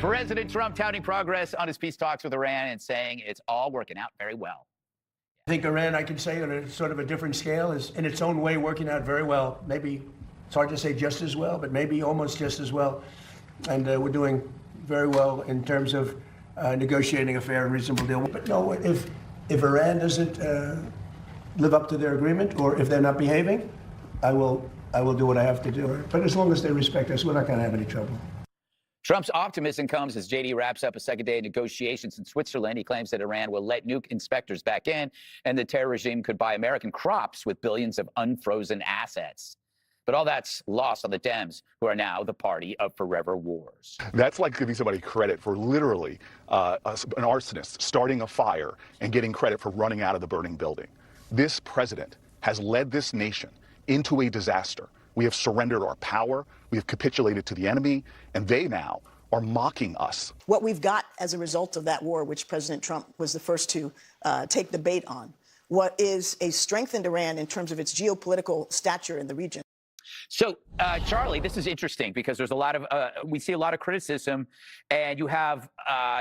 President Trump touting progress on his peace talks with Iran and saying it's all working out very well. I think Iran, I can say on a sort of a different scale, is in its own way working out very well. Maybe it's hard to say just as well, but maybe almost just as well. And we're doing very well in terms of negotiating a fair and reasonable deal. But no, if Iran doesn't live up to their agreement, or if they're not behaving, I will do what I have to do. But as long as they respect us, we're not going to have any trouble. Trump's optimism comes as JD wraps up a second day of negotiations in Switzerland. He claims that Iran will let nuke inspectors back in and the terror regime could buy American crops with billions of unfrozen assets. But all that's lost on the Dems, who are now the party of forever wars. That's like giving somebody credit for literally an arsonist starting a fire and getting credit for running out of the burning building. This president has led this nation into a disaster. We have surrendered our power, we have capitulated to the enemy, and they now are mocking us. What we've got as a result of that war, which President Trump was the first to take the bait on, what is a strengthened Iran in terms of its geopolitical stature in the region. So, Charlie, this is interesting because there's a lot of, we see a lot of criticism, and you have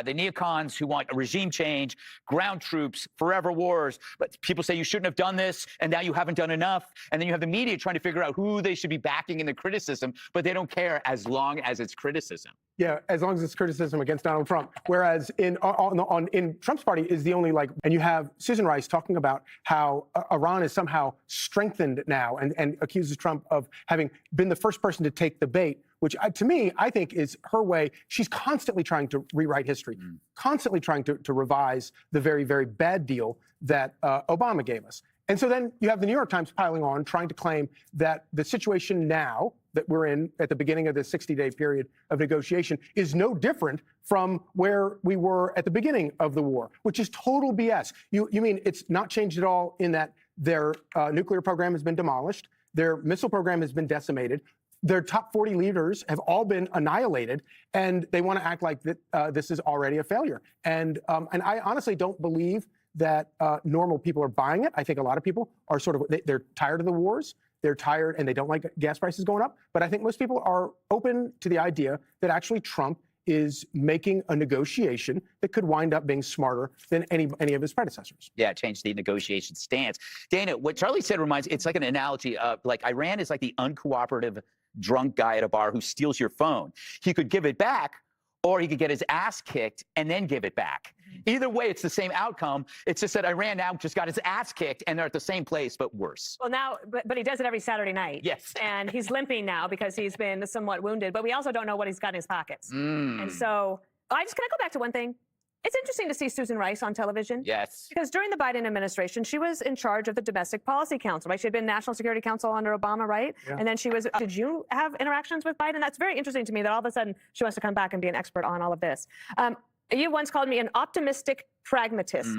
the neocons who want a regime change, ground troops, forever wars, but people say you shouldn't have done this, and now you haven't done enough, and then you have the media trying to figure out who they should be backing in the criticism, but they don't care as long as it's criticism. Yeah, as long as it's criticism against Donald Trump. Whereas in Trump's party is the only and you have Susan Rice talking about how Iran is somehow strengthened now and accuses Trump of having been the first person to take the bait, which to me, I think is her way. She's constantly trying to rewrite history, constantly trying to revise the very, very bad deal that Obama gave us. And so then you have the New York Times piling on, trying to claim that the situation now that we're in at the beginning of the 60-day period of negotiation is no different from where we were at the beginning of the war, which is total BS. You mean it's not changed at all in that their nuclear program has been demolished, their missile program has been decimated, their top 40 leaders have all been annihilated, and they want to act like this is already a failure. And I honestly don't believe that normal people are buying it. I think a lot of people are they're tired of the wars. They're tired and they don't like gas prices going up. But I think most people are open to the idea that actually Trump is making a negotiation that could wind up being smarter than any of his predecessors. Yeah, change the negotiation stance. Dana, what Charlie said it's like an analogy of like Iran is like the uncooperative drunk guy at a bar who steals your phone. He could give it back, or he could get his ass kicked and then give it back. Either way, it's the same outcome. It's just that Iran now just got his ass kicked, and they're at the same place, but worse. Well, now, but he does it every Saturday night. Yes. And he's limping now because he's been somewhat wounded, but we also don't know what he's got in his pockets. And so can I go back to one thing? It's interesting to see Susan Rice on television. Yes. Because during the Biden administration, she was in charge of the Domestic Policy Council, right? She had been National Security Council under Obama, right? Yeah. And then she was, did you have interactions with Biden? That's very interesting to me that all of a sudden she wants to come back and be an expert on all of this. You once called me an optimistic pragmatist.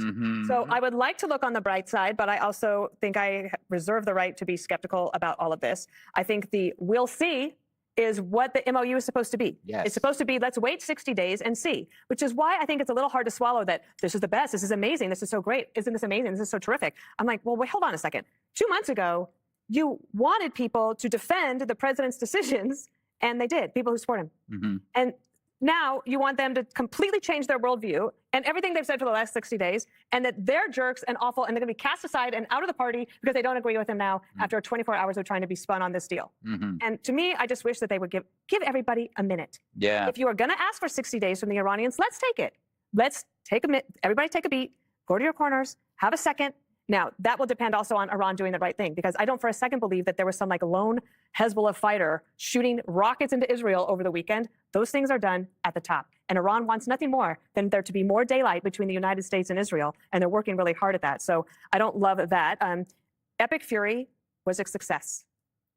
So I would like to look on the bright side, but I also think I reserve the right to be skeptical about all of this. I think the we'll see is what the MOU is supposed to be. Yes. It's supposed to be, let's wait 60 days and see, which is why I think it's a little hard to swallow that this is the best, this is amazing, this is so great, isn't this amazing, this is so terrific. I'm like, well, wait, hold on a second. 2 months ago, you wanted people to defend the president's decisions, and they did, people who support him. And now you want them to completely change their worldview and everything they've said for the last 60 days, and that they're jerks and awful, and they're going to be cast aside and out of the party because they don't agree with him now after 24 hours of trying to be spun on this deal. And to me, I just wish that they would give everybody a minute. Yeah. If you are going to ask for 60 days from the Iranians, let's take it. Let's take a minute. Everybody take a beat. Go to your corners. Have a second. Now, that will depend also on Iran doing the right thing, because I don't for a second believe that there was some lone Hezbollah fighter shooting rockets into Israel over the weekend. Those things are done at the top. And Iran wants nothing more than there to be more daylight between the United States and Israel, and they're working really hard at that. So I don't love that. Epic Fury was a success,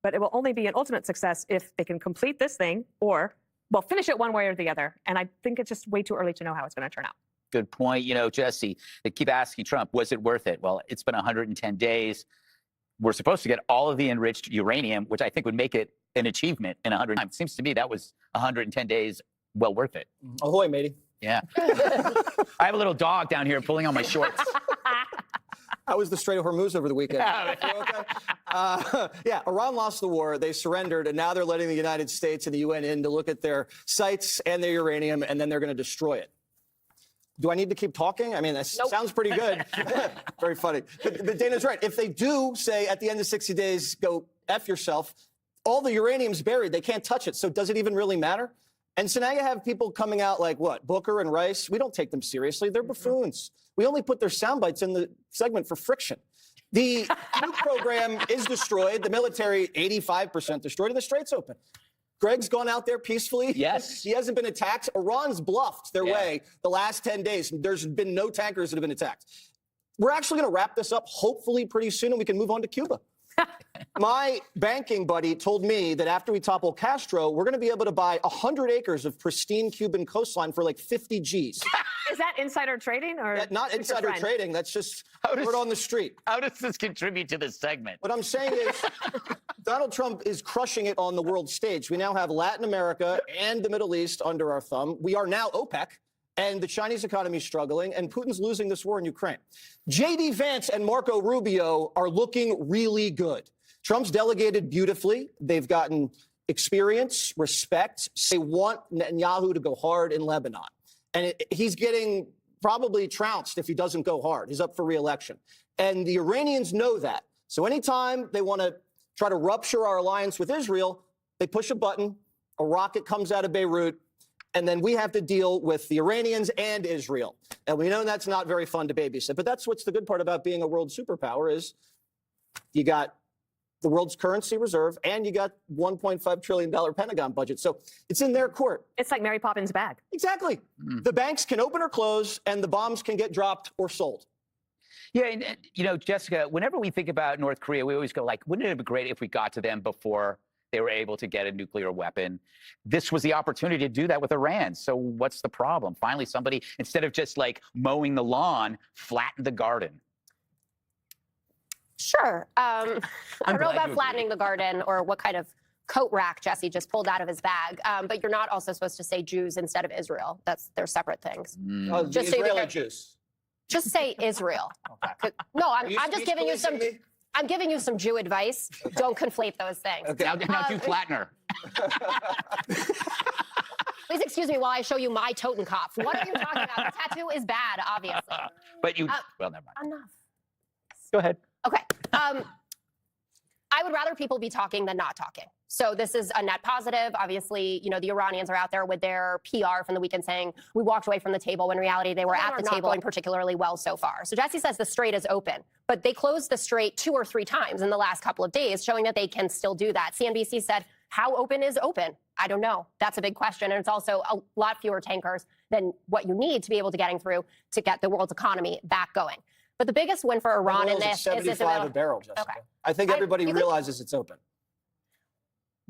but it will only be an ultimate success if they can complete this thing or, well, finish it one way or the other. And I think it's just way too early to know how it's going to turn out. Good point. Jesse, they keep asking Trump, was it worth it? Well, it's been 110 days. We're supposed to get all of the enriched uranium, which I think would make it an achievement in 100 times. Seems to me that was 110 days well worth it. Ahoy, matey. Yeah. I have a little dog down here pulling on my shorts. How was the Strait of Hormuz over the weekend? Yeah. Okay? Yeah, Iran lost the war. They surrendered, and now they're letting the United States and the UN in to look at their sites and their uranium, and then they're going to destroy it. Do I need to keep talking? I mean, that sounds pretty good. Very funny. But Dana's right. If they do say at the end of 60 days, go F yourself, all the uranium's buried. They can't touch it. So does it even really matter? And so now you have people coming out like what? Booker and Rice. We don't take them seriously. They're buffoons. We only put their sound bites in the segment for friction. The nuke program is destroyed. The military, 85% destroyed, and the Strait's open. Greg's gone out there peacefully. Yes. He hasn't been attacked. Iran's bluffed their way the last 10 days. There's been no tankers that have been attacked. We're actually going to wrap this up hopefully pretty soon, and we can move on to Cuba. My banking buddy told me that after we topple Castro, we're going to be able to buy 100 acres of pristine Cuban coastline for like 50 G's. Is that insider trading or Not just your insider friend? trading. That's just word on the street. How does this contribute to this segment? What I'm saying is Donald Trump is crushing it on the world stage. We now have Latin America and the Middle East under our thumb. We are now OPEC, and the Chinese economy is struggling, and Putin's losing this war in Ukraine. J.D. Vance and Marco Rubio are looking really good. Trump's delegated beautifully. They've gotten experience, respect. They want Netanyahu to go hard in Lebanon. And he's getting probably trounced if he doesn't go hard. He's up for re-election. And the Iranians know that. So anytime they want to try to rupture our alliance with Israel, they push a button, a rocket comes out of Beirut, and then we have to deal with the Iranians and Israel. And we know that's not very fun to babysit. But that's what's the good part about being a world superpower is you got the world's currency reserve, and you got $1.5 trillion Pentagon budget. So it's in their court. It's like Mary Poppins' bag. Exactly. The banks can open or close, and the bombs can get dropped or sold. Yeah, and you know, Jessica, whenever we think about North Korea, we always go like, wouldn't it be great if we got to them before they were able to get a nuclear weapon? This was the opportunity to do that with Iran. So what's the problem? Finally, somebody, instead of just like mowing the lawn, flattened the garden. Sure. I don't know glad about you flattening the garden or what kind of coat rack Jesse just pulled out of his bag. But you're not also supposed to say Jews instead of Israel. They're separate things. The Just so you Israeli get- Jews. Just say Israel. No, I'm you just giving you some. speaking to me? I'm giving you some Jew advice. Don't conflate those things. Okay. Now do flatten her. Please excuse me while I show you my Totenkopf. What are you talking about? The tattoo is bad, obviously. But you, well, never mind. Enough. Go ahead. Okay. I would rather people be talking than not talking. So this is a net positive. Obviously, you know, the Iranians are out there with their PR from the weekend saying we walked away from the table when in reality they were at the table and particularly well so far. So Jesse says the Strait is open, but they closed the Strait 2 or 3 times in the last couple of days, showing that they can still do that. CNBC said, how open is open? I don't know. That's a big question. And it's also a lot fewer tankers than what you need to be able to getting through to get the world's economy back going. But the biggest win for Iran in this is 75 a barrel, Jessica. Okay. I think everybody you could- realizes it's open.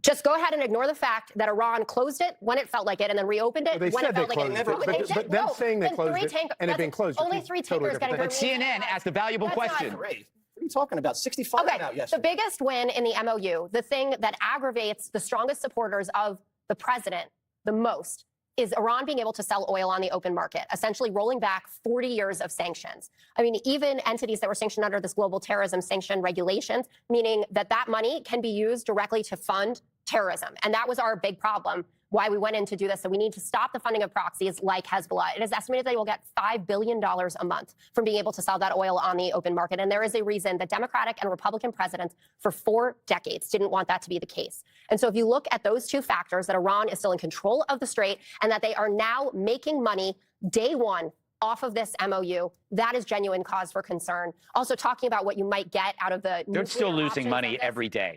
Just go ahead and ignore the fact that Iran closed it when it felt like it and then reopened it They when said it they felt like it. closed it, Never- but them saying they then closed 3 it tank- and it that's being closed. Only is 3 totally tankers getting different But through. CNN asked a valuable That's not question. Great. What are you talking about? 65 Okay, now, yes. the biggest win in the MOU, the thing that aggravates the strongest supporters of the president the most, is Iran being able to sell oil on the open market, essentially rolling back 40 years of sanctions. I mean, even entities that were sanctioned under this global terrorism sanction regulations, meaning that that money can be used directly to fund terrorism. And that was our big problem, why we went in to do this. So we need to stop the funding of proxies like Hezbollah. It is estimated that they will get $5 billion a month from being able to sell that oil on the open market. And there is a reason that Democratic and Republican presidents for 4 decades didn't want that to be the case. And so if you look at those 2 factors, that Iran is still in control of the Strait and that they are now making money day one off of this MOU, that is genuine cause for concern. Also talking about what you might get out of the They're still nuclear losing options money of this. every day.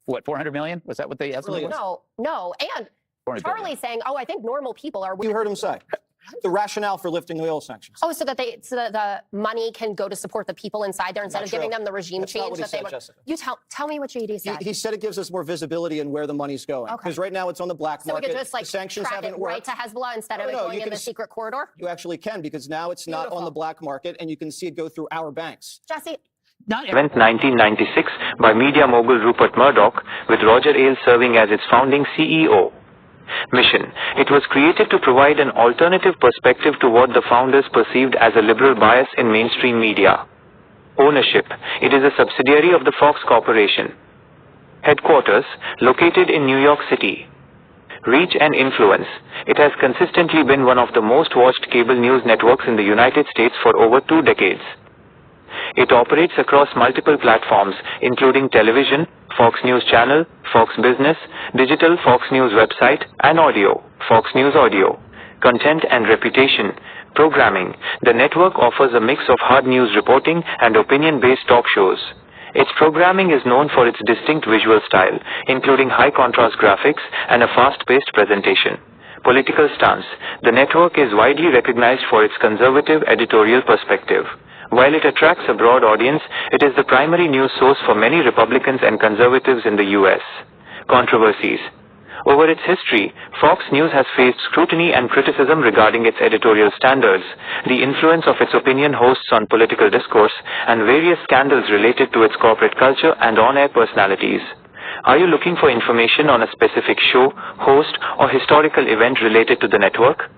What, 400 million? Was that what they estimated? Really No. And 400 billion. Charlie saying, oh, I think normal people are. You heard him say the rationale for lifting the oil sanctions. Oh, so that the money can go to support the people inside there instead Not of giving true. them the regime That's not change what he that they said, would. Jessica. You tell me what JD said. He said it gives us more visibility in where the money's going. Okay. Because right now it's on the black so we market. could just like the sanctions track haven't it right worked. to Hezbollah instead of No, it no, going you in can the secret corridor. You actually can because now it's not on Beautiful. the black market and you can see it go through our banks. Jesse, Not Event 1996 by media mogul Rupert Murdoch, with Roger Ailes serving as its founding CEO. Mission: it was created to provide an alternative perspective to what the founders perceived as a liberal bias in mainstream media. Ownership. It is a subsidiary of the Fox Corporation. Headquarters. Located in New York City. Reach and influence. It has consistently been one of the most watched cable news networks in the United States for over 2 decades. It operates across multiple platforms, including television, Fox News Channel, Fox Business, digital Fox News website, and audio, Fox News Audio. Content and reputation. Programming. The network offers a mix of hard news reporting and opinion-based talk shows. Its programming is known for its distinct visual style, including high-contrast graphics and a fast-paced presentation. Political stance. The network is widely recognized for its conservative editorial perspective. While it attracts a broad audience, it is the primary news source for many Republicans and conservatives in the U.S. Controversies. Over its history, Fox News has faced scrutiny and criticism regarding its editorial standards, the influence of its opinion hosts on political discourse, and various scandals related to its corporate culture and on-air personalities. Are you looking for information on a specific show, host, or historical event related to the network?